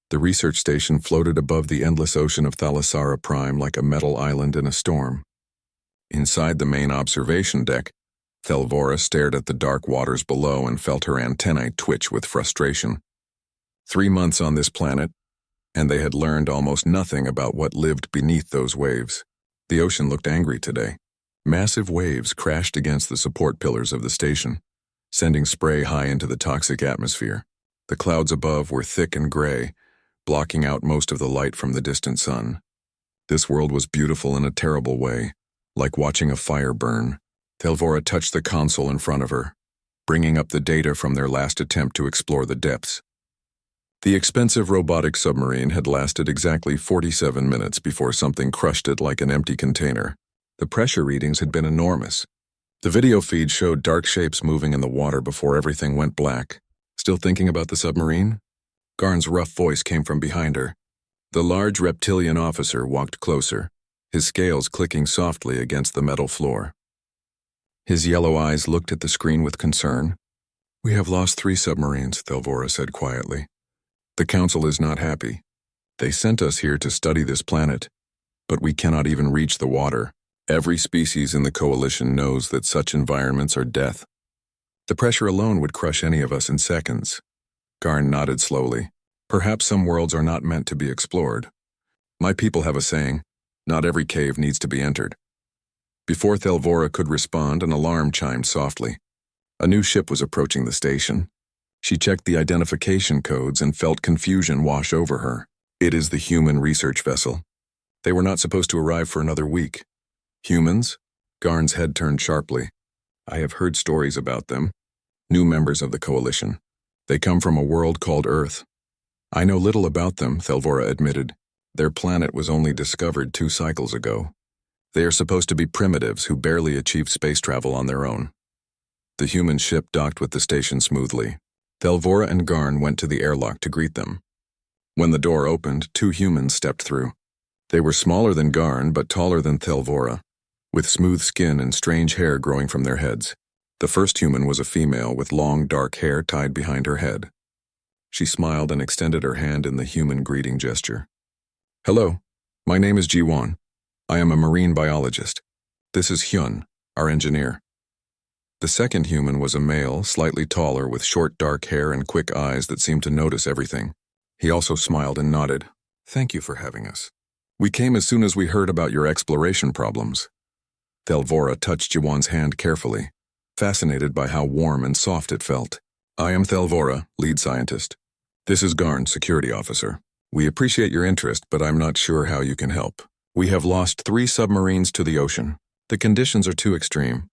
The research station floated above the endless ocean of Thalassara Prime like a metal island in a storm. Inside the main observation deck, Thelvora stared at the dark waters below and felt her antennae twitch with frustration. 3 months on this planet, and they had learned almost nothing about what lived beneath those waves. The ocean looked angry today. Massive waves crashed against the support pillars of the station, sending spray high into the toxic atmosphere. The clouds above were thick and gray, blocking out most of the light from the distant sun. This world was beautiful in a terrible way, like watching a fire burn. Thelvora touched the console in front of her, bringing up the data from their last attempt to explore the depths. The expensive robotic submarine had lasted exactly 47 minutes before something crushed it like an empty container. The pressure readings had been enormous. The video feed showed dark shapes moving in the water before everything went black. Still thinking about the submarine? Garn's rough voice came from behind her. The large reptilian officer walked closer, his scales clicking softly against the metal floor. His yellow eyes looked at the screen with concern. "We have lost 3 submarines," Thelvora said quietly. "The Council is not happy. They sent us here to study this planet, but we cannot even reach the water. Every species in the Coalition knows that such environments are death. The pressure alone would crush any of us in seconds." Garn nodded slowly. "Perhaps some worlds are not meant to be explored. My people have a saying, not every cave needs to be entered." Before Thelvora could respond, an alarm chimed softly. A new ship was approaching the station. She checked the identification codes and felt confusion wash over her. It is the human research vessel. They were not supposed to arrive for another week. Humans? Garn's head turned sharply. "I have heard stories about them. New members of the Coalition. They come from a world called Earth." "I know little about them," Thelvora admitted. "Their planet was only discovered 2 cycles ago. They are supposed to be primitives who barely achieved space travel on their own." The human ship docked with the station smoothly. Thelvora and Garn went to the airlock to greet them. When the door opened, 2 humans stepped through. They were smaller than Garn, but taller than Thelvora, with smooth skin and strange hair growing from their heads. The first human was a female with long, dark hair tied behind her head. She smiled and extended her hand in the human greeting gesture. "Hello, my name is Jiwon. I am a marine biologist. This is Hyun, our engineer." The second human was a male, slightly taller, with short dark hair and quick eyes that seemed to notice everything. He also smiled and nodded. "Thank you for having us. We came as soon as we heard about your exploration problems." Thelvora touched Jiwon's hand carefully, fascinated by how warm and soft it felt. "I am Thelvora, lead scientist. This is Garn, security officer. We appreciate your interest, but I'm not sure how you can help. We have lost 3 submarines to the ocean. The conditions are too extreme."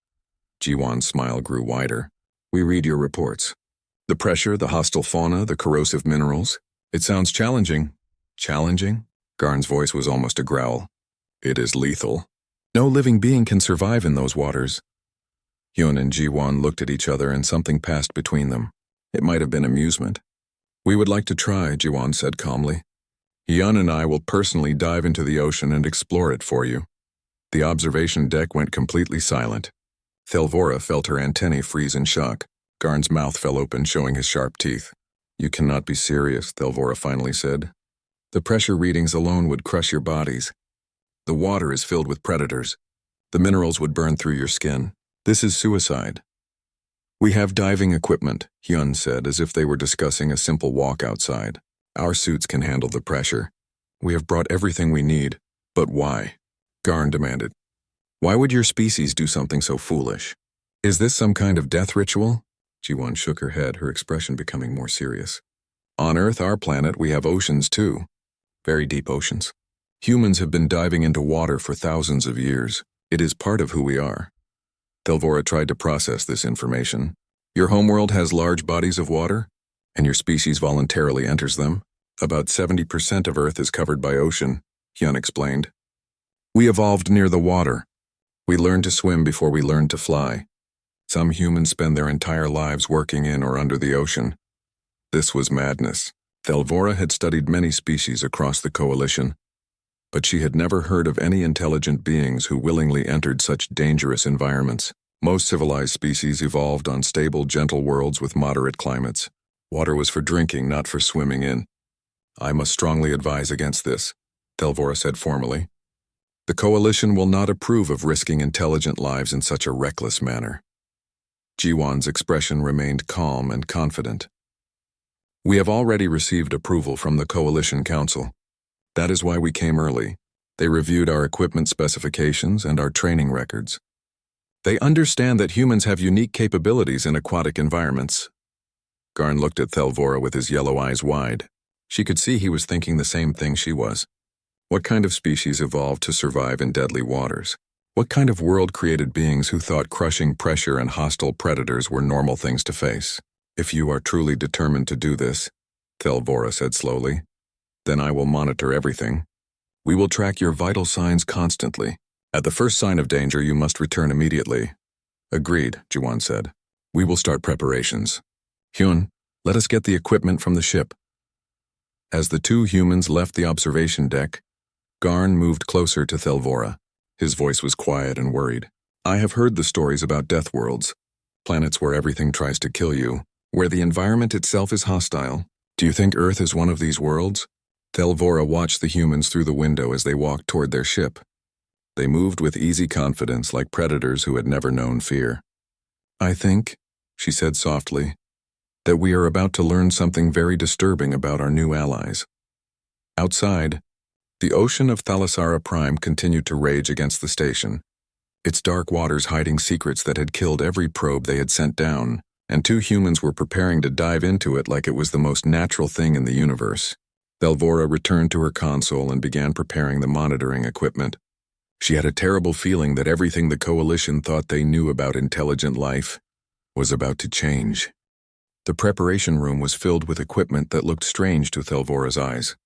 Jiwon's smile grew wider. "We read your reports. The pressure, the hostile fauna, the corrosive minerals. It sounds challenging." "Challenging?" Garn's voice was almost a growl. "It is lethal. No living being can survive in those waters." Hyun and Jiwon looked at each other and something passed between them. It might have been amusement. "We would like to try," Jiwon said calmly. "Hyun and I will personally dive into the ocean and explore it for you." The observation deck went completely silent. Thelvora felt her antennae freeze in shock. Garn's mouth fell open, showing his sharp teeth. "You cannot be serious," Thelvora finally said. "The pressure readings alone would crush your bodies. The water is filled with predators. The minerals would burn through your skin. This is suicide." "We have diving equipment," Hyun said, as if they were discussing a simple walk outside. "Our suits can handle the pressure. We have brought everything we need." "But why?" Garn demanded. "Why would your species do something so foolish? Is this some kind of death ritual?" Jiwon shook her head, her expression becoming more serious. "On Earth, our planet, we have oceans too. Very deep oceans. Humans have been diving into water for thousands of years. It is part of who we are." Thelvora tried to process this information. "Your homeworld has large bodies of water, and your species voluntarily enters them. About 70% of Earth is covered by ocean," Hyun explained. "We evolved near the water. We learned to swim before we learned to fly. Some humans spend their entire lives working in or under the ocean." This was madness. Thelvora had studied many species across the Coalition, but she had never heard of any intelligent beings who willingly entered such dangerous environments. Most civilized species evolved on stable, gentle worlds with moderate climates. Water was for drinking, not for swimming in. I must strongly advise against this, Thelvora said formally. The Coalition will not approve of risking intelligent lives in such a reckless manner. Jiwan's expression remained calm and confident. We have already received approval from the Coalition Council. That is why we came early. They reviewed our equipment specifications and our training records. They understand that humans have unique capabilities in aquatic environments. Garn looked at Thelvora with his yellow eyes wide. She could see he was thinking the same thing she was. What kind of species evolved to survive in deadly waters? What kind of world created beings who thought crushing pressure and hostile predators were normal things to face? If you are truly determined to do this, Thelvora said slowly, then I will monitor everything. We will track your vital signs constantly. At the first sign of danger, you must return immediately. Agreed, Jiwan said. We will start preparations. Hyun, let us get the equipment from the ship. As the two humans left the observation deck, Garn moved closer to Thelvora. His voice was quiet and worried. I have heard the stories about death worlds, planets where everything tries to kill you, where the environment itself is hostile. Do you think Earth is one of these worlds? Thelvora watched the humans through the window as they walked toward their ship. They moved with easy confidence like predators who had never known fear. I think, she said softly, that we are about to learn something very disturbing about our new allies. Outside, the ocean of Thalassara Prime continued to rage against the station, its dark waters hiding secrets that had killed every probe they had sent down, and two humans were preparing to dive into it like it was the most natural thing in the universe. Thelvora returned to her console and began preparing the monitoring equipment. She had a terrible feeling that everything the Coalition thought they knew about intelligent life was about to change. The preparation room was filled with equipment that looked strange to Thelvora's eyes.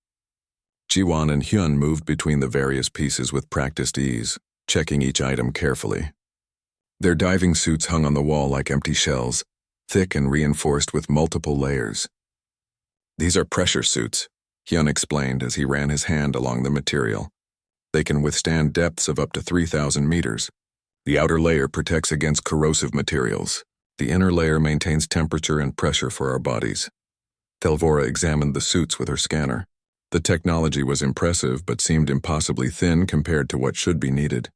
Jiwan and Hyun moved between the various pieces with practiced ease, checking each item carefully. Their diving suits hung on the wall like empty shells, thick and reinforced with multiple layers. These are pressure suits, Hyun explained as he ran his hand along the material. They can withstand depths of up to 3,000 meters. The outer layer protects against corrosive materials. The inner layer maintains temperature and pressure for our bodies. Thelvora examined the suits with her scanner. The technology was impressive but seemed impossibly thin compared to what should be needed.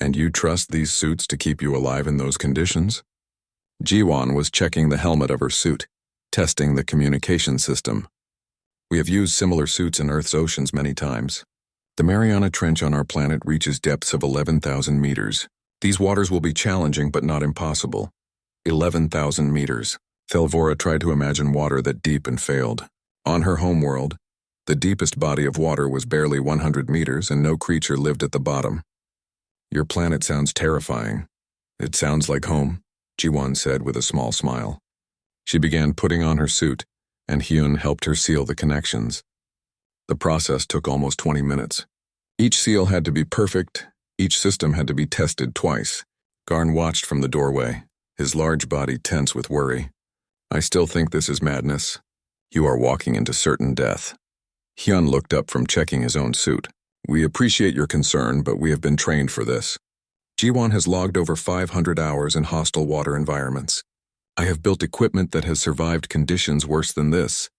And you trust these suits to keep you alive in those conditions? Jiwan was checking the helmet of her suit, testing the communication system. We have used similar suits in Earth's oceans many times. The Mariana Trench on our planet reaches depths of 11,000 meters. These waters will be challenging but not impossible. 11,000 meters. Thelvora tried to imagine water that deep and failed. On her homeworld, the deepest body of water was barely 100 meters and no creature lived at the bottom. Your planet sounds terrifying. It sounds like home, Jiwan said with a small smile. She began putting on her suit, and Hyun helped her seal the connections. The process took almost 20 minutes. Each seal had to be perfect, each system had to be tested twice. Garn watched from the doorway, his large body tense with worry. I still think this is madness. You are walking into certain death. Hyun looked up from checking his own suit. We appreciate your concern, but we have been trained for this. Jiwan has logged over 500 hours in hostile water environments. I have built equipment that has survived conditions worse than this.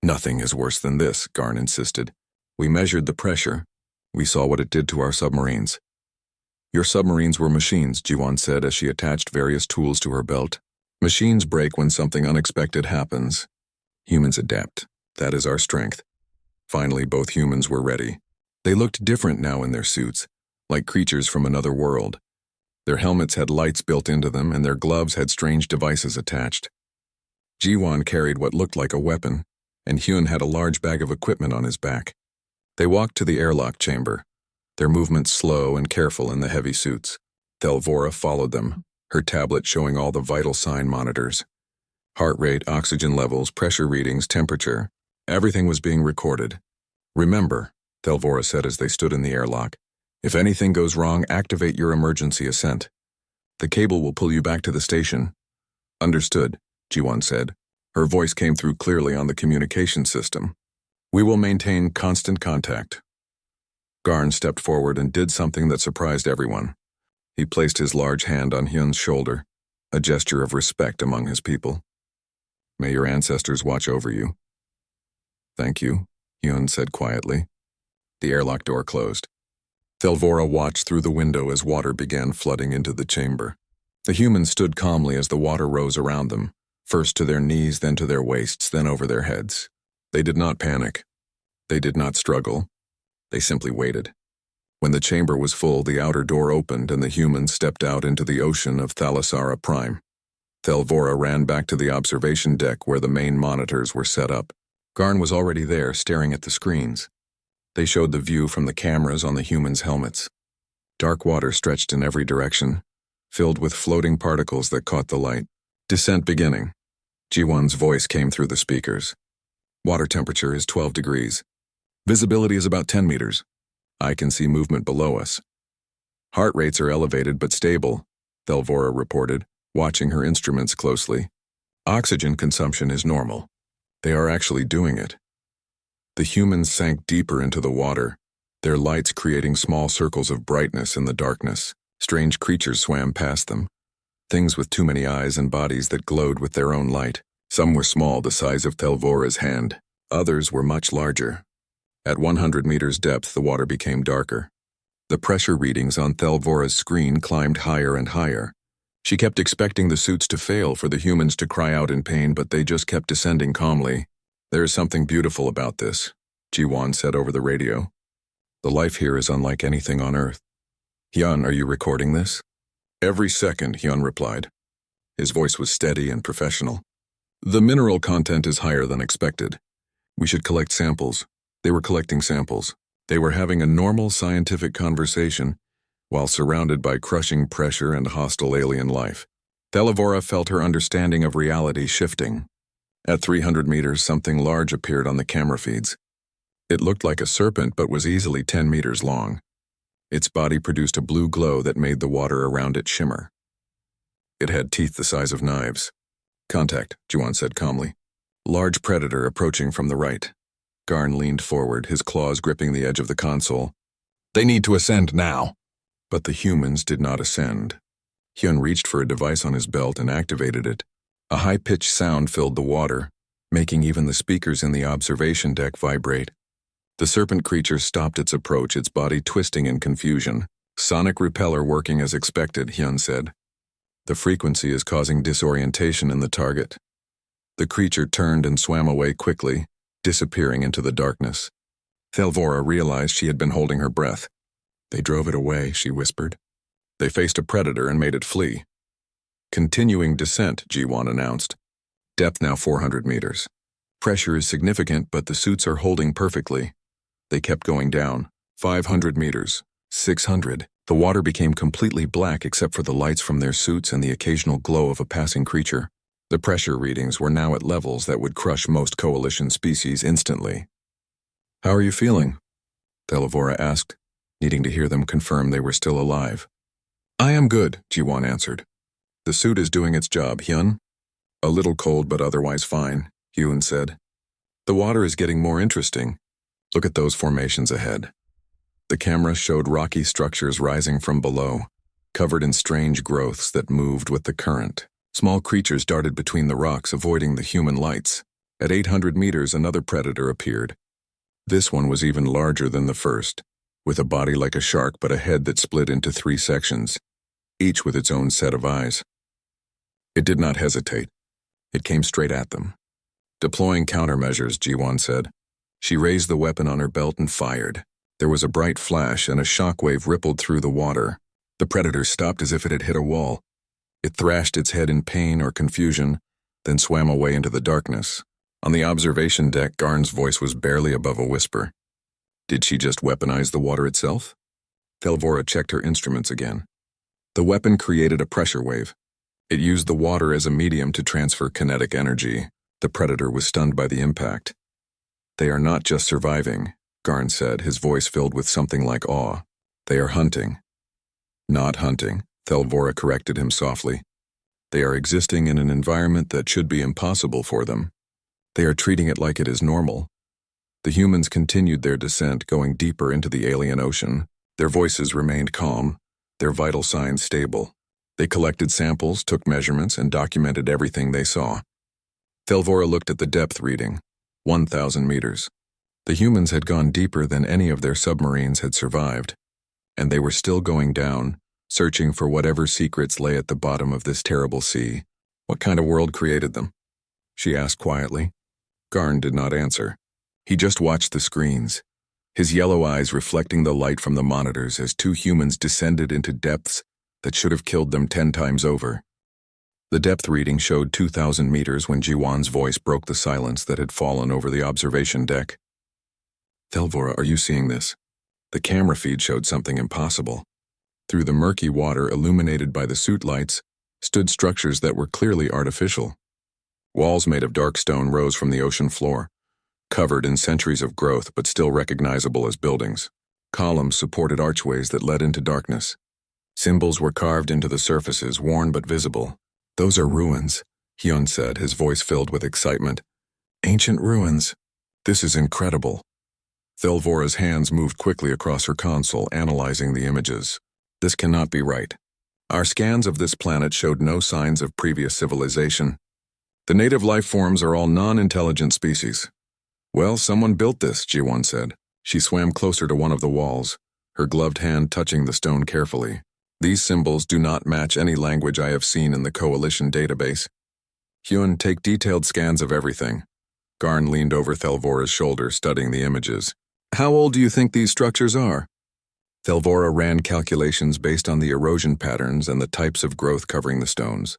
Nothing is worse than this, Garn insisted. We measured the pressure. We saw what it did to our submarines. Your submarines were machines, Jiwan said as she attached various tools to her belt. Machines break when something unexpected happens. Humans adapt. That is our strength. Finally, both humans were ready. They looked different now in their suits, like creatures from another world. Their helmets had lights built into them, and their gloves had strange devices attached. Jiwan carried what looked like a weapon, and Hyun had a large bag of equipment on his back. They walked to the airlock chamber, their movements slow and careful in the heavy suits. Thelvora followed them, her tablet showing all the vital sign monitors. Heart rate, oxygen levels, pressure readings, temperature. Everything was being recorded. Remember, Thelvora said as they stood in the airlock, if anything goes wrong, activate your emergency ascent. The cable will pull you back to the station. Understood, Jiwan said. Her voice came through clearly on the communication system. We will maintain constant contact. Garn stepped forward and did something that surprised everyone. He placed his large hand on Hyun's shoulder, a gesture of respect among his people. May your ancestors watch over you. Thank you, Hyun said quietly. The airlock door closed. Thelvora watched through the window as water began flooding into the chamber. The humans stood calmly as the water rose around them, first to their knees, then to their waists, then over their heads. They did not panic. They did not struggle. They simply waited. When the chamber was full, the outer door opened and the humans stepped out into the ocean of Thalassara Prime. Thelvora ran back to the observation deck where the main monitors were set up. Garn was already there, staring at the screens. They showed the view from the cameras on the humans' helmets. Dark water stretched in every direction, filled with floating particles that caught the light. Descent beginning. Ji-won's voice came through the speakers. Water temperature is 12 degrees. Visibility is about 10 meters. I can see movement below us. Heart rates are elevated but stable, Thelvora reported, watching her instruments closely. Oxygen consumption is normal. They are actually doing it. The humans sank deeper into the water, their lights creating small circles of brightness in the darkness. Strange creatures swam past them, things with too many eyes and bodies that glowed with their own light. Some were small, the size of Thelvora's hand. Others were much larger. At 100 meters depth, the water became darker. The pressure readings on Thelvora's screen climbed higher and higher. She kept expecting the suits to fail, for the humans to cry out in pain, but they just kept descending calmly. There is something beautiful about this, Ji-won said over the radio. The life here is unlike anything on Earth. Hyun, are you recording this? Every second, Hyun replied. His voice was steady and professional. The mineral content is higher than expected. We should collect samples. They were collecting samples. They were having a normal scientific conversation while surrounded by crushing pressure and hostile alien life. Thelvora felt her understanding of reality shifting. At 300 meters, something large appeared on the camera feeds. It looked like a serpent but was easily 10 meters long. Its body produced a blue glow that made the water around it shimmer. It had teeth the size of knives. Contact, Ji-won said calmly. Large predator approaching from the right. Garn leaned forward, his claws gripping the edge of the console. They need to ascend now. But the humans did not ascend. Hyun reached for a device on his belt and activated it. A high-pitched sound filled the water, making even the speakers in the observation deck vibrate. The serpent creature stopped its approach, its body twisting in confusion. Sonic repeller working as expected, Hyun said. The frequency is causing disorientation in the target. The creature turned and swam away quickly, disappearing into the darkness. Thelvora realized she had been holding her breath. They drove it away, she whispered. They faced a predator and made it flee. Continuing descent, Ji-won announced. Depth now 400 meters. Pressure is significant, but the suits are holding perfectly. They kept going down. 500 meters. 600. The water became completely black except for the lights from their suits and the occasional glow of a passing creature. The pressure readings were now at levels that would crush most coalition species instantly. How are you feeling? Thelvora asked, needing to hear them confirm they were still alive. I am good, Ji-won answered. The suit is doing its job, Hyun. A little cold but otherwise fine, Hyun said. The water is getting more interesting. Look at those formations ahead. The camera showed rocky structures rising from below, covered in strange growths that moved with the current. Small creatures darted between the rocks, avoiding the human lights. At 800 meters, another predator appeared. This one was even larger than the first, with a body like a shark but a head that split into 3 sections, each with its own set of eyes. It did not hesitate. It came straight at them. Deploying countermeasures, Ji-won said. She raised the weapon on her belt and fired. There was a bright flash and a shockwave rippled through the water. The predator stopped as if it had hit a wall. It thrashed its head in pain or confusion, then swam away into the darkness. On the observation deck, Garn's voice was barely above a whisper. Did she just weaponize the water itself? Thelvora checked her instruments again. The weapon created a pressure wave. It used the water as a medium to transfer kinetic energy. The predator was stunned by the impact. They are not just surviving, Garn said, his voice filled with something like awe. They are hunting. Not hunting, Thelvora corrected him softly. They are existing in an environment that should be impossible for them. They are treating it like it is normal. The humans continued their descent, going deeper into the alien ocean. Their voices remained calm, their vital signs stable. They collected samples, took measurements, and documented everything they saw. Thelvora looked at the depth reading, 1,000 meters. The humans had gone deeper than any of their submarines had survived, and they were still going down, searching for whatever secrets lay at the bottom of this terrible sea. What kind of world created them? She asked quietly. Garn did not answer. He just watched the screens, his yellow eyes reflecting the light from the monitors as two humans descended into depths that should have killed them 10 times over. The depth reading showed 2,000 meters when Jiwan's voice broke the silence that had fallen over the observation deck. Thelvora, are you seeing this? The camera feed showed something impossible. Through the murky water illuminated by the suit lights stood structures that were clearly artificial. Walls made of dark stone rose from the ocean floor, covered in centuries of growth but still recognizable as buildings. Columns supported archways that led into darkness. Symbols were carved into the surfaces, worn but visible. Those are ruins, Hyun said, his voice filled with excitement. Ancient ruins. This is incredible. Thelvora's hands moved quickly across her console, analyzing the images. This cannot be right. Our scans of this planet showed no signs of previous civilization. The native life forms are all non-intelligent species. Well, someone built this, Jiwon said. She swam closer to one of the walls, her gloved hand touching the stone carefully. These symbols do not match any language I have seen in the Coalition database. Hyun, take detailed scans of everything. Garn leaned over Thelvora's shoulder, studying the images. How old do you think these structures are? Thelvora ran calculations based on the erosion patterns and the types of growth covering the stones.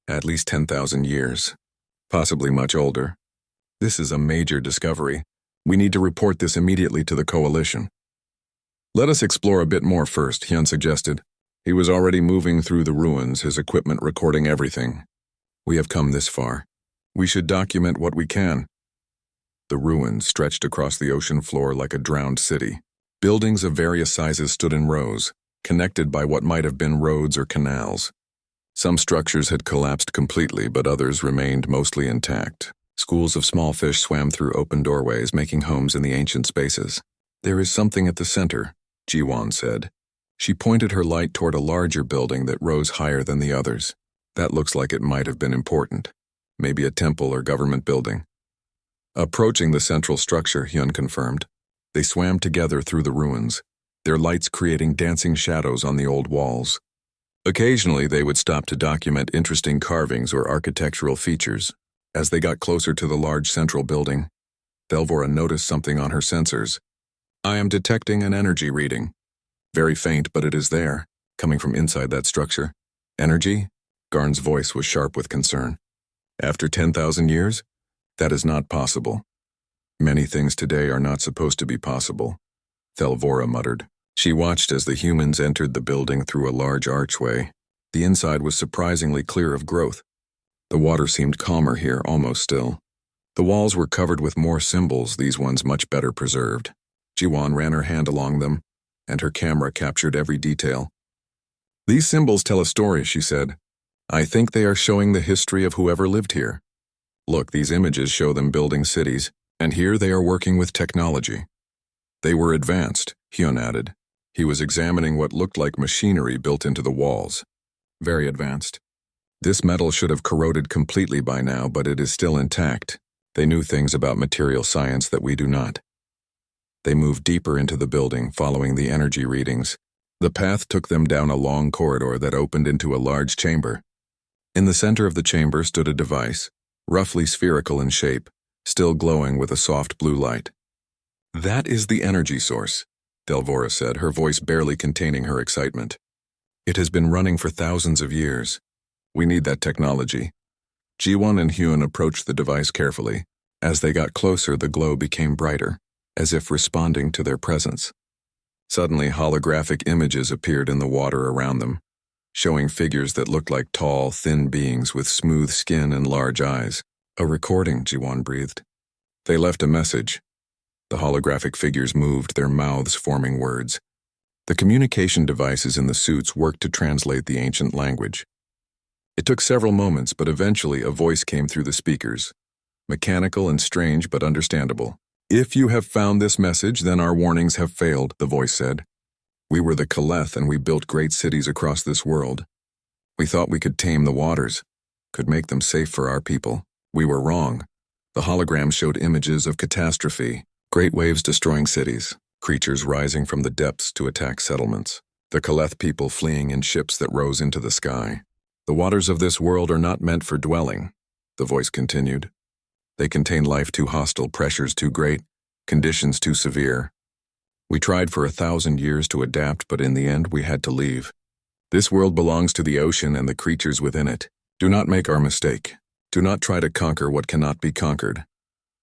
At least 10,000 years. Possibly much older. This is a major discovery. We need to report this immediately to the Coalition. Let us explore a bit more first, Hyun suggested. He was already moving through the ruins, his equipment recording everything. We have come this far. We should document what we can. The ruins stretched across the ocean floor like a drowned city. Buildings of various sizes stood in rows, connected by what might have been roads or canals. Some structures had collapsed completely, but others remained mostly intact. Schools of small fish swam through open doorways, making homes in the ancient spaces. There is something at the center, Jiwon said. She pointed her light toward a larger building that rose higher than the others. That looks like it might have been important. Maybe a temple or government building. Approaching the central structure, Hyun confirmed. They swam together through the ruins, their lights creating dancing shadows on the old walls. Occasionally, they would stop to document interesting carvings or architectural features. As they got closer to the large central building, Thelvora noticed something on her sensors. I am detecting an energy reading. Very faint, but it is there, coming from inside that structure. Energy? Garn's voice was sharp with concern. After 10,000 years? That is not possible. Many things today are not supposed to be possible, Thelvora muttered. She watched as the humans entered the building through a large archway. The inside was surprisingly clear of growth. The water seemed calmer here, almost still. The walls were covered with more symbols, these ones much better preserved. Jiwon ran her hand along them, and her camera captured every detail. These symbols tell a story, she said. I think they are showing the history of whoever lived here. Look, these images show them building cities, and here they are working with technology. They were advanced, Hyun added. He was examining what looked like machinery built into the walls. Very advanced. This metal should have corroded completely by now, but it is still intact. They knew things about material science that we do not. They moved deeper into the building, following the energy readings. The path took them down a long corridor that opened into a large chamber. In the center of the chamber stood a device, roughly spherical in shape, still glowing with a soft blue light. That is the energy source, Thelvora said, her voice barely containing her excitement. It has been running for thousands of years. We need that technology. Jiwon and Hyun approached the device carefully. As they got closer, the glow became brighter, as if responding to their presence. Suddenly, holographic images appeared in the water around them, showing figures that looked like tall, thin beings with smooth skin and large eyes. A recording, Jiwon breathed. They left a message. The holographic figures moved, their mouths forming words. The communication devices in the suits worked to translate the ancient language. It took several moments, but eventually a voice came through the speakers. Mechanical and strange, but understandable. If you have found this message, then our warnings have failed, the voice said. We were the Kaleth and we built great cities across this world. We thought we could tame the waters, could make them safe for our people. We were wrong. The hologram showed images of catastrophe, Great waves destroying cities, creatures rising from the depths to attack settlements, the Kaleth people fleeing in ships that rose into the sky. The waters of this world are not meant for dwelling, the voice continued. They contain life too hostile, pressures too great, conditions too severe. We tried for 1,000 years to adapt, but in the end we had to leave. This world belongs to the ocean and the creatures within it. Do not make our mistake. Do not try to conquer what cannot be conquered.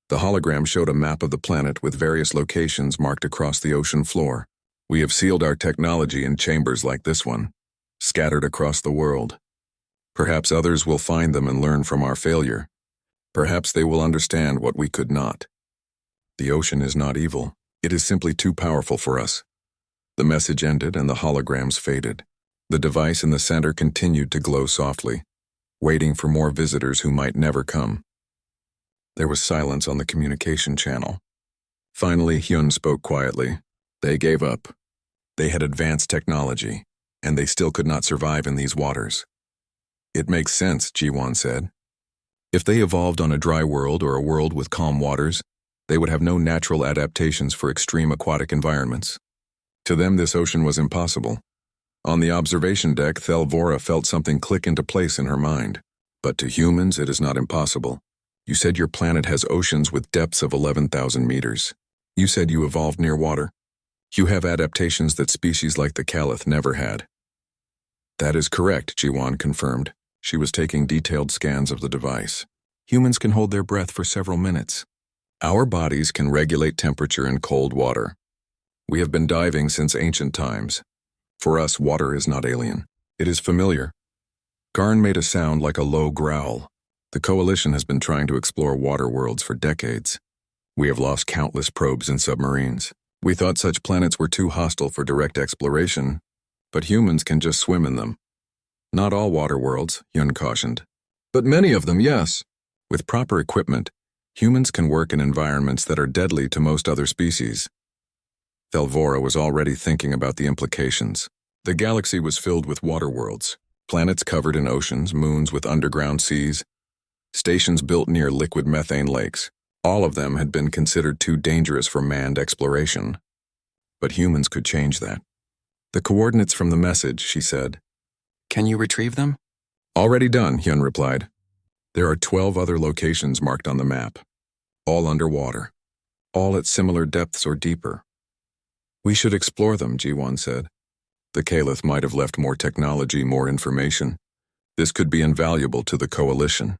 The hologram showed a map of the planet with various locations marked across the ocean floor. We have sealed our technology in chambers like this one, scattered across the world. Perhaps others will find them and learn from our failure. Perhaps they will understand what we could not. The ocean is not evil. It is simply too powerful for us. The message ended and the holograms faded. The device in the center continued to glow softly, waiting for more visitors who might never come. There was silence on the communication channel. Finally, Hyun spoke quietly. They gave up. They had advanced technology, and they still could not survive in these waters. It makes sense, Ji-won said. If they evolved on a dry world or a world with calm waters, they would have no natural adaptations for extreme aquatic environments. To them, this ocean was impossible. On the observation deck, Thelvora felt something click into place in her mind. But to humans, it is not impossible. You said your planet has oceans with depths of 11,000 meters. You said you evolved near water. You have adaptations that species like the Kaleth never had. That is correct, Ji-won confirmed. She was taking detailed scans of the device. Humans can hold their breath for several minutes. Our bodies can regulate temperature in cold water. We have been diving since ancient times. For us, water is not alien. It is familiar. Garn made a sound like a low growl. The Coalition has been trying to explore water worlds for decades. We have lost countless probes and submarines. We thought such planets were too hostile for direct exploration, but humans can just swim in them. Not all water worlds, Hyun cautioned. But many of them, yes. With proper equipment, humans can work in environments that are deadly to most other species. Thelvora was already thinking about the implications. The galaxy was filled with water worlds, planets covered in oceans, moons with underground seas, stations built near liquid methane lakes. All of them had been considered too dangerous for manned exploration. But humans could change that. The coordinates from the message, she said. Can you retrieve them? Already done, Hyun replied. There are 12 other locations marked on the map, all underwater, all at similar depths or deeper. We should explore them, Ji-won said. The Kaleth might have left more technology, more information. This could be invaluable to the Coalition.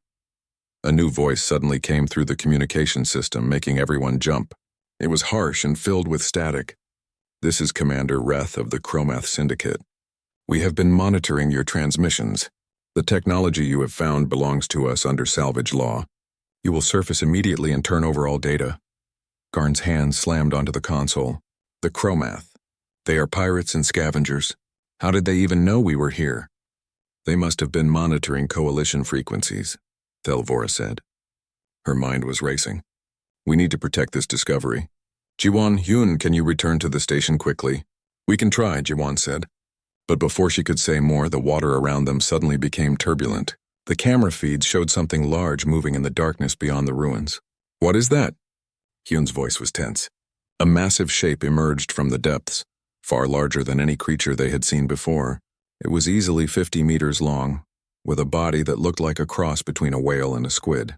A new voice suddenly came through the communication system, making everyone jump. It was harsh and filled with static. This is Commander Reth of the Chromath Syndicate. We have been monitoring your transmissions. The technology you have found belongs to us under salvage law. You will surface immediately and turn over all data. Garn's hand slammed onto the console. The Chromath. They are pirates and scavengers. How did they even know we were here? They must have been monitoring Coalition frequencies, Thelvora said. Her mind was racing. We need to protect this discovery. Ji-won, Hyun, can you return to the station quickly? We can try, Ji-won said. But before she could say more, the water around them suddenly became turbulent. The camera feeds showed something large moving in the darkness beyond the ruins. What is that? Hyun's voice was tense. A massive shape emerged from the depths, far larger than any creature they had seen before. It was easily 50 meters long, with a body that looked like a cross between a whale and a squid.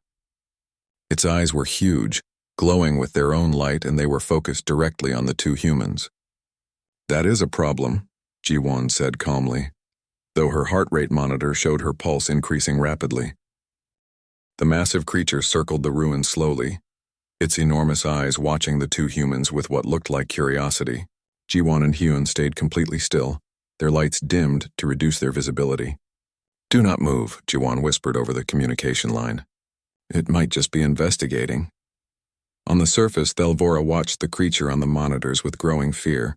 Its eyes were huge, glowing with their own light, and they were focused directly on the two humans. That is a problem, Ji-won said calmly, though her heart rate monitor showed her pulse increasing rapidly. The massive creature circled the ruins slowly, its enormous eyes watching the two humans with what looked like curiosity. Ji-won and Hyun stayed completely still, their lights dimmed to reduce their visibility. Do not move, Ji-won whispered over the communication line. It might just be investigating. On the surface, Thelvora watched the creature on the monitors with growing fear.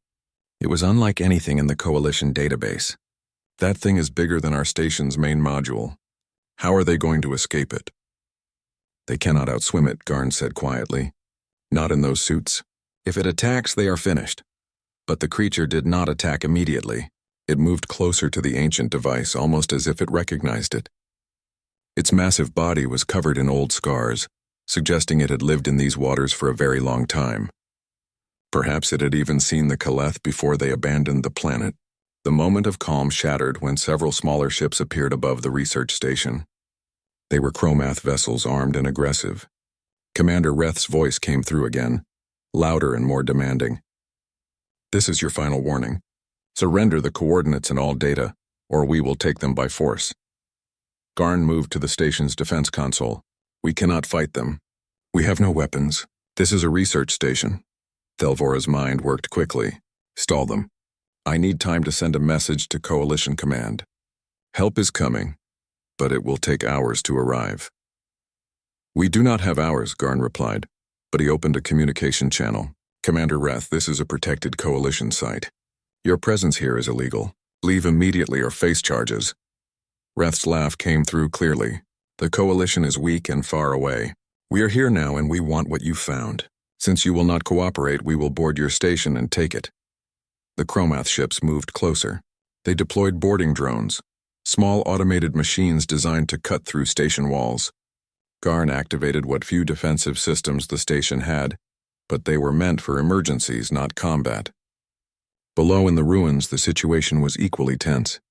It was unlike anything in the Coalition database. That thing is bigger than our station's main module. How are they going to escape it? They cannot outswim it, Garn said quietly. Not in those suits. If it attacks, they are finished. But the creature did not attack immediately. It moved closer to the ancient device, almost as if it recognized it. Its massive body was covered in old scars, suggesting it had lived in these waters for a very long time. Perhaps it had even seen the Kaleth before they abandoned the planet. The moment of calm shattered when several smaller ships appeared above the research station. They were Chromath vessels armed and aggressive. Commander Reth's voice came through again, louder and more demanding. "This is your final warning. Surrender the coordinates and all data, or we will take them by force." Garn moved to the station's defense console. "We cannot fight them. We have no weapons. This is a research station." Thelvora's mind worked quickly. "Stall them. I need time to send a message to Coalition Command. Help is coming, but it will take hours to arrive." "We do not have hours," Garn replied, but he opened a communication channel. "Commander Reth, this is a protected Coalition site. Your presence here is illegal. Leave immediately or face charges." Reth's laugh came through clearly. "The Coalition is weak and far away. We are here now and we want what you found. Since you will not cooperate, we will board your station and take it." The Chromath ships moved closer. They deployed boarding drones, small automated machines designed to cut through station walls. Garn activated what few defensive systems the station had, but they were meant for emergencies, not combat. Below in the ruins, the situation was equally tense.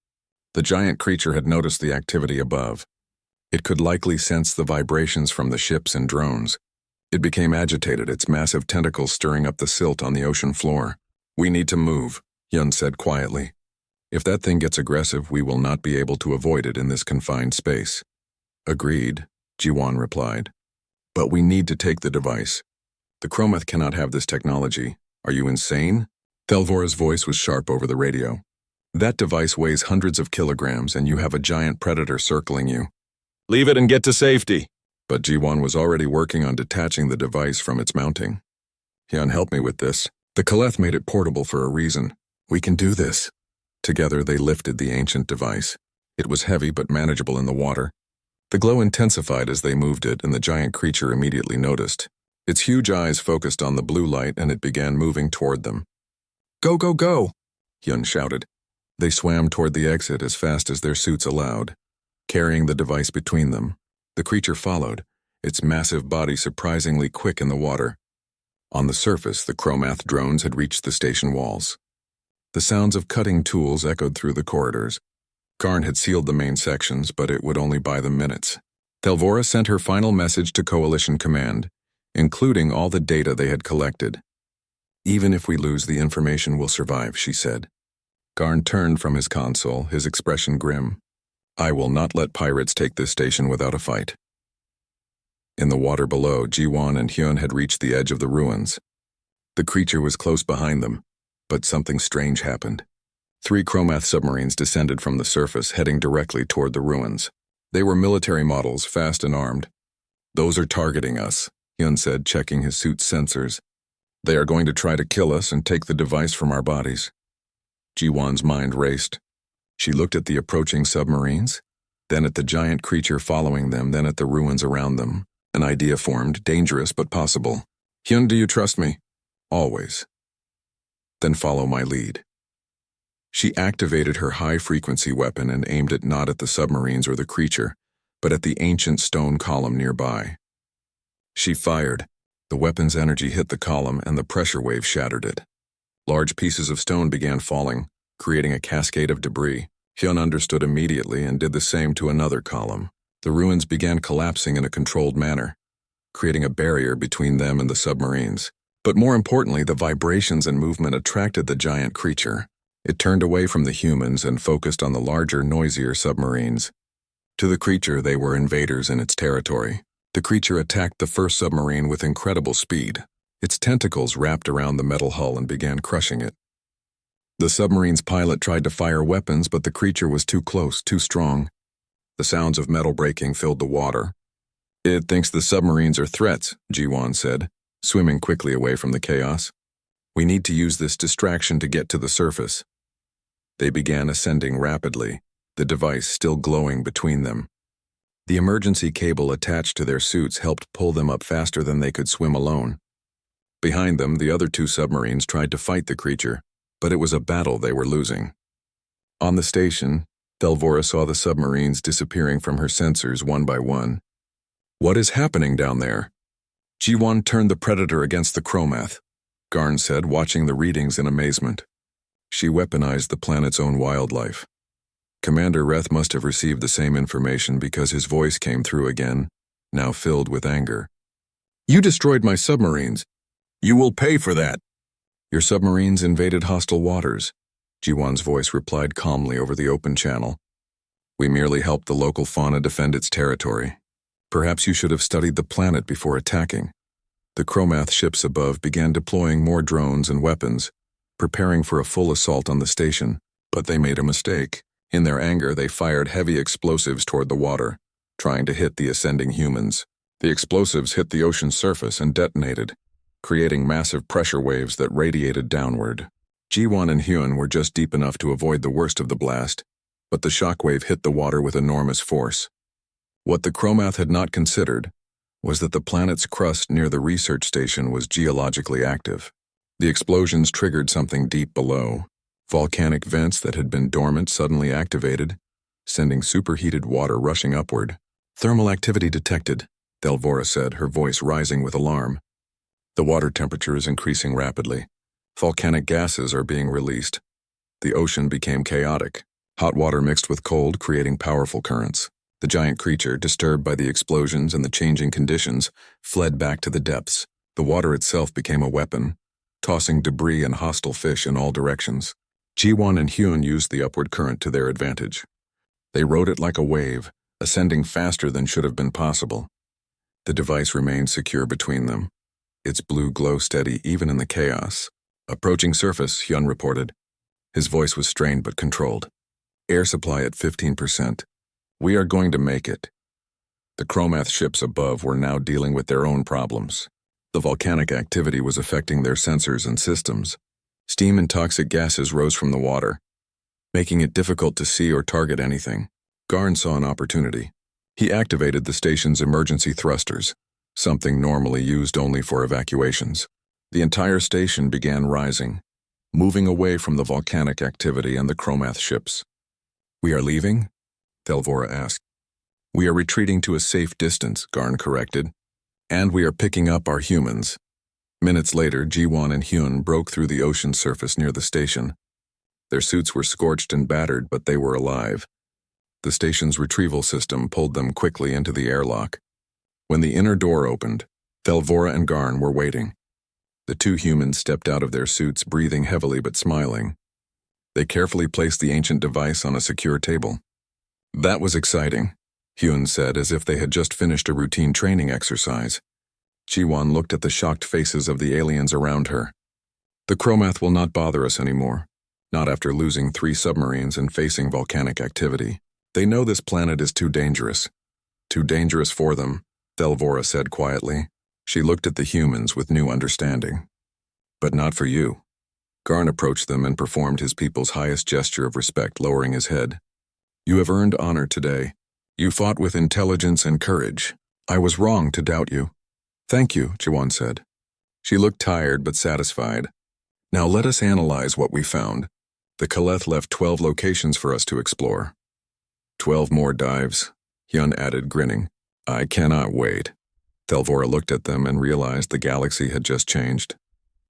The giant creature had noticed the activity above. It could likely sense the vibrations from the ships and drones. It became agitated, its massive tentacles stirring up the silt on the ocean floor. "We need to move," Yun said quietly. "If that thing gets aggressive, we will not be able to avoid it in this confined space." "Agreed," Jiwan replied. "But we need to take the device. The Chromath cannot have this technology. Are you insane?" Thelvora's voice was sharp over the radio. "That device weighs hundreds of kilograms and you have a giant predator circling you. Leave it and get to safety." But Jiwan was already working on detaching the device from its mounting. "Hyun, help me with this. The Kaleth made it portable for a reason. We can do this." Together they lifted the ancient device. It was heavy but manageable in the water. The glow intensified as they moved it, and the giant creature immediately noticed. Its huge eyes focused on the blue light and it began moving toward them. "Go, go, go!" Hyun shouted. They swam toward the exit as fast as their suits allowed, carrying the device between them. The creature followed, its massive body surprisingly quick in the water. On the surface, the Chromath drones had reached the station walls. The sounds of cutting tools echoed through the corridors. Garn had sealed the main sections, but it would only buy them minutes. Thelvora sent her final message to Coalition Command, including all the data they had collected. "Even if we lose, the information will survive," she said. Garn turned from his console, his expression grim. "I will not let pirates take this station without a fight." In the water below, Jiwan and Hyun had reached the edge of the ruins. The creature was close behind them, but something strange happened. 3 Chromath submarines descended from the surface, heading directly toward the ruins. They were military models, fast and armed. "Those are targeting us," Hyun said, checking his suit's sensors. "They are going to try to kill us and take the device from our bodies." Jiwan's mind raced. She looked at the approaching submarines, then at the giant creature following them, then at the ruins around them. An idea formed, dangerous but possible. "Hyun, do you trust me?" "Always." "Then follow my lead." She activated her high-frequency weapon and aimed it not at the submarines or the creature, but at the ancient stone column nearby. She fired. The weapon's energy hit the column and the pressure wave shattered it. Large pieces of stone began falling, creating a cascade of debris. Hyun understood immediately and did the same to another column. The ruins began collapsing in a controlled manner, creating a barrier between them and the submarines. But more importantly, the vibrations and movement attracted the giant creature. It turned away from the humans and focused on the larger, noisier submarines. To the creature, they were invaders in its territory. The creature attacked the first submarine with incredible speed. Its tentacles wrapped around the metal hull and began crushing it. The submarine's pilot tried to fire weapons, but the creature was too close, too strong. The sounds of metal breaking filled the water. "It thinks the submarines are threats," Jiwan said, swimming quickly away from the chaos. "We need to use this distraction to get to the surface." They began ascending rapidly, the device still glowing between them. The emergency cable attached to their suits helped pull them up faster than they could swim alone. Behind them, the other 2 submarines tried to fight the creature, but it was a battle they were losing. On the station, Thelvora saw the submarines disappearing from her sensors one by one. "What is happening down there?" Jiwan turned the predator against the Chromath. Garn said, watching the readings in amazement. She weaponized the planet's own wildlife. Commander Reth must have received the same information because his voice came through again, now filled with anger. You destroyed my submarines. You will pay for that. Your submarines invaded hostile waters, Jiwan's voice replied calmly over the open channel. We merely helped the local fauna defend its territory. Perhaps you should have studied the planet before attacking. The Chromath ships above began deploying more drones and weapons, preparing for a full assault on the station, but they made a mistake. In their anger, they fired heavy explosives toward the water, trying to hit the ascending humans. The explosives hit the ocean's surface and detonated, creating massive pressure waves that radiated downward. Jiwan and Hyun were just deep enough to avoid the worst of the blast, but the shockwave hit the water with enormous force. What the Chromath had not considered was that the planet's crust near the research station was geologically active. The explosions triggered something deep below. Volcanic vents that had been dormant suddenly activated, sending superheated water rushing upward. Thermal activity detected, Delvora said, her voice rising with alarm. The water temperature is increasing rapidly. Volcanic gases are being released. The ocean became chaotic. Hot water mixed with cold, creating powerful currents. The giant creature, disturbed by the explosions and the changing conditions, fled back to the depths. The water itself became a weapon, tossing debris and hostile fish in all directions. Jiwan and Hyun used the upward current to their advantage. They rode it like a wave, ascending faster than should have been possible. The device remained secure between them. Its blue glow steady even in the chaos. Approaching surface, Hyun reported. His voice was strained but controlled. Air supply at 15%. We are going to make it. The Chromath ships above were now dealing with their own problems. The volcanic activity was affecting their sensors and systems. Steam and toxic gases rose from the water, making it difficult to see or target anything. Garn saw an opportunity. He activated the station's emergency thrusters, something normally used only for evacuations. The entire station began rising, moving away from the volcanic activity and the Chromath ships. We are leaving? Delvora asked. We are retreating to a safe distance, Garn corrected. And we are picking up our humans. Minutes later, Jiwan and Hyun broke through the ocean surface near the station. Their suits were scorched and battered, but they were alive. The station's retrieval system pulled them quickly into the airlock. When the inner door opened, Delvora and Garn were waiting. The two humans stepped out of their suits, breathing heavily but smiling. They carefully placed the ancient device on a secure table. That was exciting, Hyun said, as if they had just finished a routine training exercise. Jiwan looked at the shocked faces of the aliens around her. The Chromath will not bother us anymore, not after losing 3 submarines and facing volcanic activity. They know this planet is too dangerous. Too dangerous for them, Delvora said quietly. She looked at the humans with new understanding. But not for you. Garn approached them and performed his people's highest gesture of respect, lowering his head. You have earned honor today. You fought with intelligence and courage. I was wrong to doubt you. Thank you, Jiwan said. She looked tired but satisfied. Now let us analyze what we found. The Kaleth left 12 locations for us to explore. 12 more dives, Hyun added, grinning. I cannot wait. Delvora looked at them and realized the galaxy had just changed.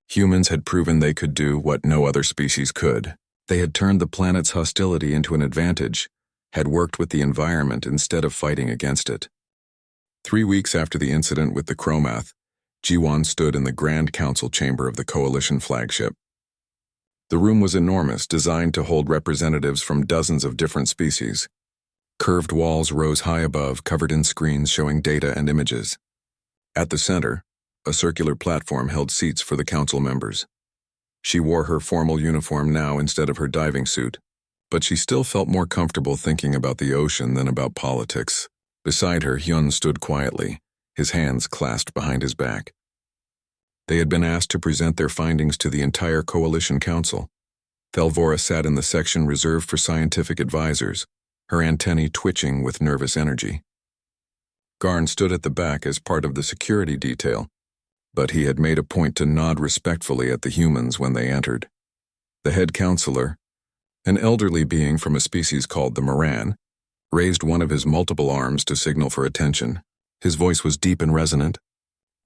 Humans had proven they could do what no other species could. They had turned the planet's hostility into an advantage, had worked with the environment instead of fighting against it. 3 weeks after the incident with the Chromath, Jiwan stood in the Grand Council chamber of the Coalition flagship. The room was enormous, designed to hold representatives from dozens of different species. Curved walls rose high above, covered in screens showing data and images. At the center, a circular platform held seats for the council members. She wore her formal uniform now instead of her diving suit, but she still felt more comfortable thinking about the ocean than about politics. Beside her, Hyun stood quietly, his hands clasped behind his back. They had been asked to present their findings to the entire Coalition Council. Delvora sat in the section reserved for scientific advisors, her antennae twitching with nervous energy. Garn stood at the back as part of the security detail, but he had made a point to nod respectfully at the humans when they entered. The head counselor, an elderly being from a species called the Moran, raised one of his multiple arms to signal for attention. His voice was deep and resonant.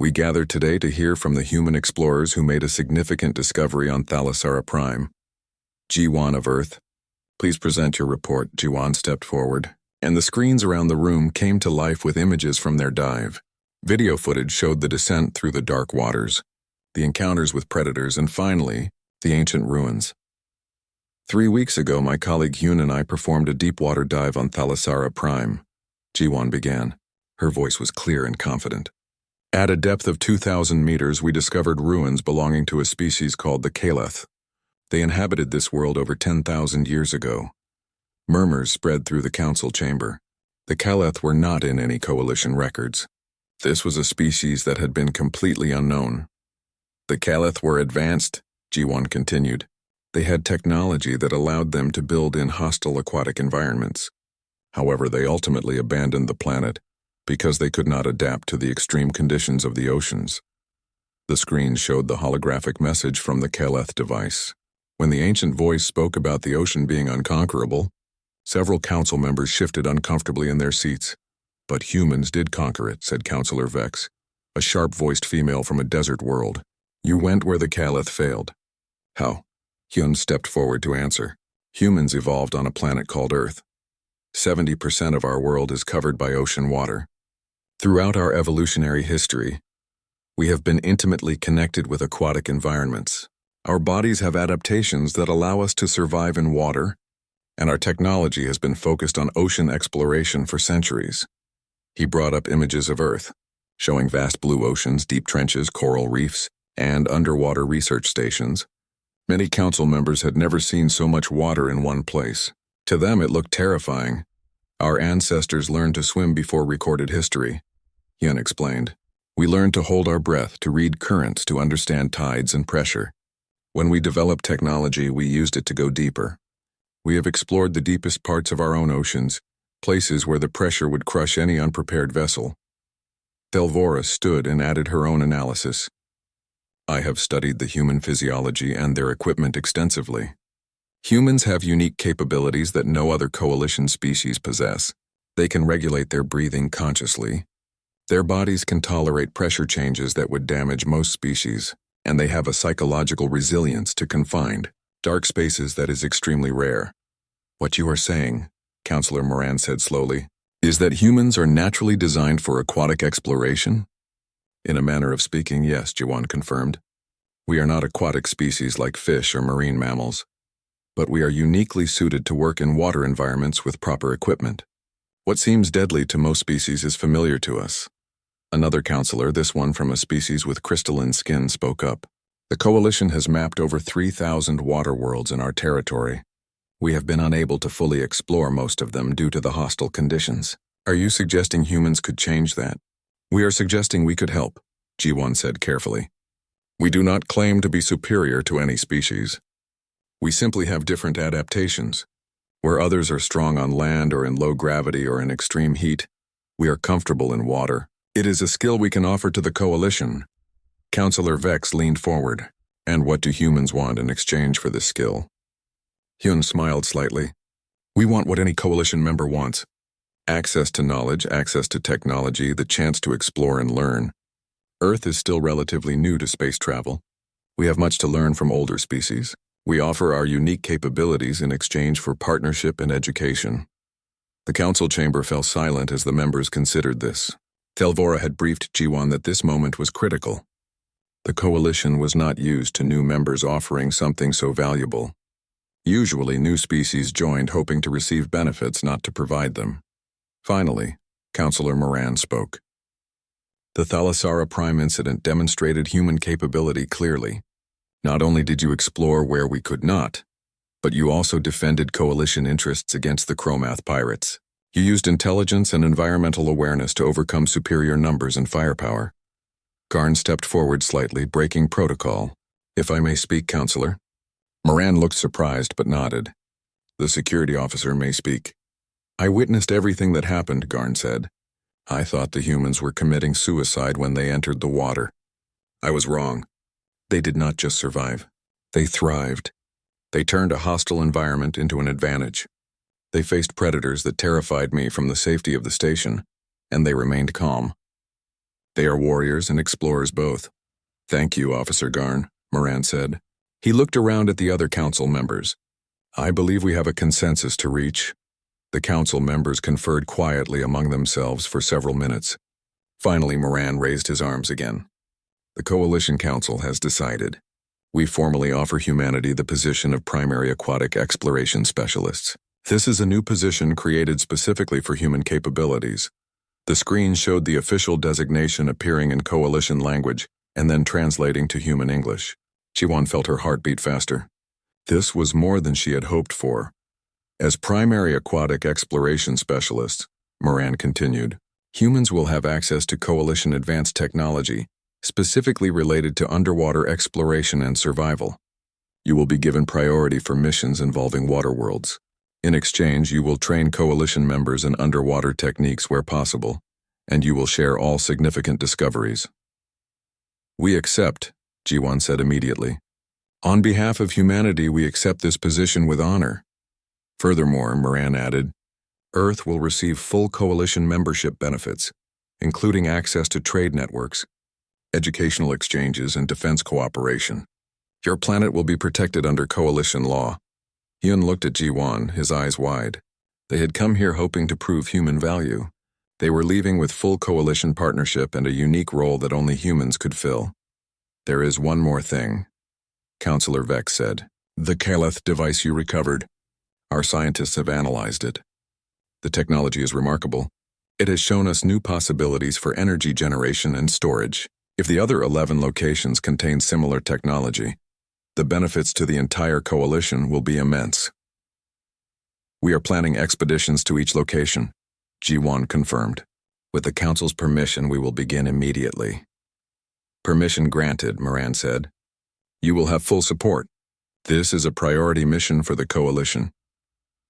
We gathered today to hear from the human explorers who made a significant discovery on Thalassara Prime. G1 of Earth, please present your report. G1 stepped forward, and the screens around the room came to life with images from their dive. Video footage showed the descent through the dark waters, the encounters with predators, and finally, the ancient ruins. 3 weeks ago, my colleague Hyun and I performed a deep-water dive on Thalassara Prime. Ji-won began. Her voice was clear and confident. At a depth of 2,000 meters, we discovered ruins belonging to a species called the Kaleth. They inhabited this world over 10,000 years ago. Murmurs spread through the council chamber. The Kaleth were not in any coalition records. This was a species that had been completely unknown. The Kaleth were advanced, Ji-won continued. They had technology that allowed them to build in hostile aquatic environments. However, they ultimately abandoned the planet because they could not adapt to the extreme conditions of the oceans. The screen showed the holographic message from the Kaleth device. When the ancient voice spoke about the ocean being unconquerable, several council members shifted uncomfortably in their seats. But humans did conquer it, said Councillor Vex, a sharp-voiced female from a desert world. You went where the Kaleth failed. How? Hyun stepped forward to answer. Humans evolved on a planet called Earth. 70% of our world is covered by ocean water. Throughout our evolutionary history, we have been intimately connected with aquatic environments. Our bodies have adaptations that allow us to survive in water, and our technology has been focused on ocean exploration for centuries. He brought up images of Earth, showing vast blue oceans, deep trenches, coral reefs, and underwater research stations. Many council members had never seen so much water in one place. To them, it looked terrifying. Our ancestors learned to swim before recorded history, Hyun explained. We learned to hold our breath, to read currents, to understand tides and pressure. When we developed technology, we used it to go deeper. We have explored the deepest parts of our own oceans, places where the pressure would crush any unprepared vessel. Thelvora stood and added her own analysis. I have studied the human physiology and their equipment extensively. Humans have unique capabilities that no other coalition species possess. They can regulate their breathing consciously. Their bodies can tolerate pressure changes that would damage most species, and they have a psychological resilience to confined, dark spaces that is extremely rare. What you are saying, Councillor Moran said slowly, is that humans are naturally designed for aquatic exploration? In a manner of speaking, yes, Ji-won confirmed. We are not aquatic species like fish or marine mammals, but we are uniquely suited to work in water environments with proper equipment. What seems deadly to most species is familiar to us. Another councillor, this one from a species with crystalline skin, spoke up. The Coalition has mapped over 3,000 water worlds in our territory. We have been unable to fully explore most of them due to the hostile conditions. Are you suggesting humans could change that? We are suggesting we could help, Ji-won said carefully. We do not claim to be superior to any species. We simply have different adaptations. Where others are strong on land or in low gravity or in extreme heat, we are comfortable in water. It is a skill we can offer to the Coalition. Councillor Vex leaned forward. And what do humans want in exchange for this skill? Hyun smiled slightly. We want what any Coalition member wants. Access to knowledge, access to technology, the chance to explore and learn. Earth is still relatively new to space travel. We have much to learn from older species. We offer our unique capabilities in exchange for partnership and education. The council chamber fell silent as the members considered this. Thelvora had briefed Ji-won that this moment was critical. The Coalition was not used to new members offering something so valuable. Usually, new species joined hoping to receive benefits, not to provide them. Finally, Councillor Moran spoke. The Thalassara Prime incident demonstrated human capability clearly. Not only did you explore where we could not, but you also defended Coalition interests against the Chromath pirates. You used intelligence and environmental awareness to overcome superior numbers and firepower. Garn stepped forward slightly, breaking protocol. If I may speak, Councillor. Moran looked surprised but nodded. The security officer may speak. I witnessed everything that happened, Garn said. I thought the humans were committing suicide when they entered the water. I was wrong. They did not just survive. They thrived. They turned a hostile environment into an advantage. They faced predators that terrified me from the safety of the station, and they remained calm. They are warriors and explorers both. Thank you, Officer Garn, Moran said. He looked around at the other council members. I believe we have a consensus to reach. The council members conferred quietly among themselves for several minutes. Finally, Moran raised his arms again. The Coalition Council has decided. We formally offer humanity the position of primary aquatic exploration specialists. This is a new position created specifically for human capabilities. The screen showed the official designation appearing in Coalition language and then translating to human English. Jiwon felt her heart beat faster. This was more than she had hoped for. As primary aquatic exploration specialists, Moran continued, humans will have access to Coalition advanced technology, specifically related to underwater exploration and survival. You will be given priority for missions involving water worlds. In exchange, you will train Coalition members in underwater techniques where possible, and you will share all significant discoveries. We accept, Jiwon said immediately. On behalf of humanity, we accept this position with honor. Furthermore, Moran added, Earth will receive full Coalition membership benefits, including access to trade networks, educational exchanges, and defense cooperation. Your planet will be protected under Coalition law. Hyun looked at Jiwon, his eyes wide. They had come here hoping to prove human value. They were leaving with full Coalition partnership and a unique role that only humans could fill. There is one more thing, Counselor Vex said. The Caleth device you recovered. Our scientists have analyzed it. The technology is remarkable. It has shown us new possibilities for energy generation and storage. If the other 11 locations contain similar technology, the benefits to the entire Coalition will be immense. We are planning expeditions to each location, Jiwon confirmed. With the Council's permission, we will begin immediately. Permission granted, Moran said. You will have full support. This is a priority mission for the Coalition.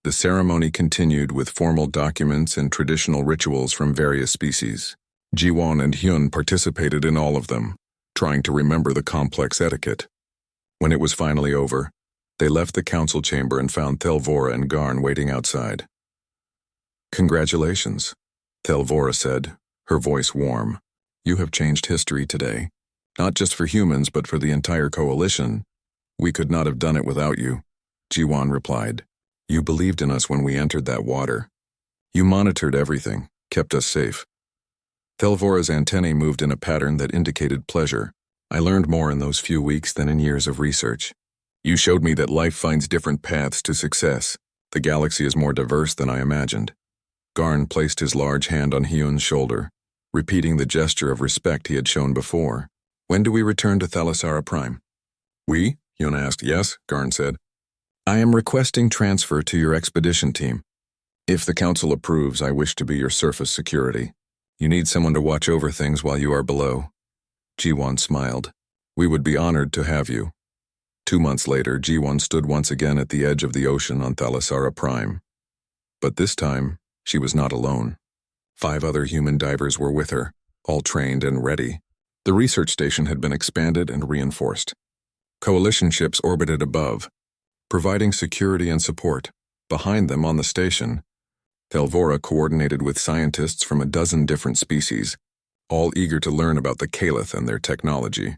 The ceremony continued with formal documents and traditional rituals from various species. Jiwon and Hyun participated in all of them, trying to remember the complex etiquette. When it was finally over, they left the council chamber and found Thelvora and Garn waiting outside. Congratulations, Thelvora said, her voice warm. You have changed history today. Not just for humans, but for the entire Coalition. We could not have done it without you, Jiwon replied. You believed in us when we entered that water. You monitored everything, kept us safe. Thelvora's antennae moved in a pattern that indicated pleasure. I learned more in those few weeks than in years of research. You showed me that life finds different paths to success. The galaxy is more diverse than I imagined. Garn placed his large hand on Hyun's shoulder, repeating the gesture of respect he had shown before. When do we return to Thalassara Prime? We? Hyun asked. Yes, Garn said. I am requesting transfer to your expedition team. If the Council approves, I wish to be your surface security. You need someone to watch over things while you are below. Jiwon smiled. We would be honored to have you. 2 months later, Jiwon stood once again at the edge of the ocean on Thalassara Prime. But this time, she was not alone. 5 other human divers were with her, all trained and ready. The research station had been expanded and reinforced. Coalition ships orbited above, providing security and support. Behind them on the station, Thelvora coordinated with scientists from a dozen different species, all eager to learn about the Caleth and their technology.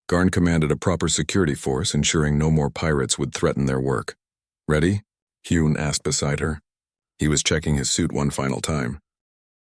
Garn commanded a proper security force, ensuring no more pirates would threaten their work. Ready? Hyun asked beside her. He was checking his suit one final time.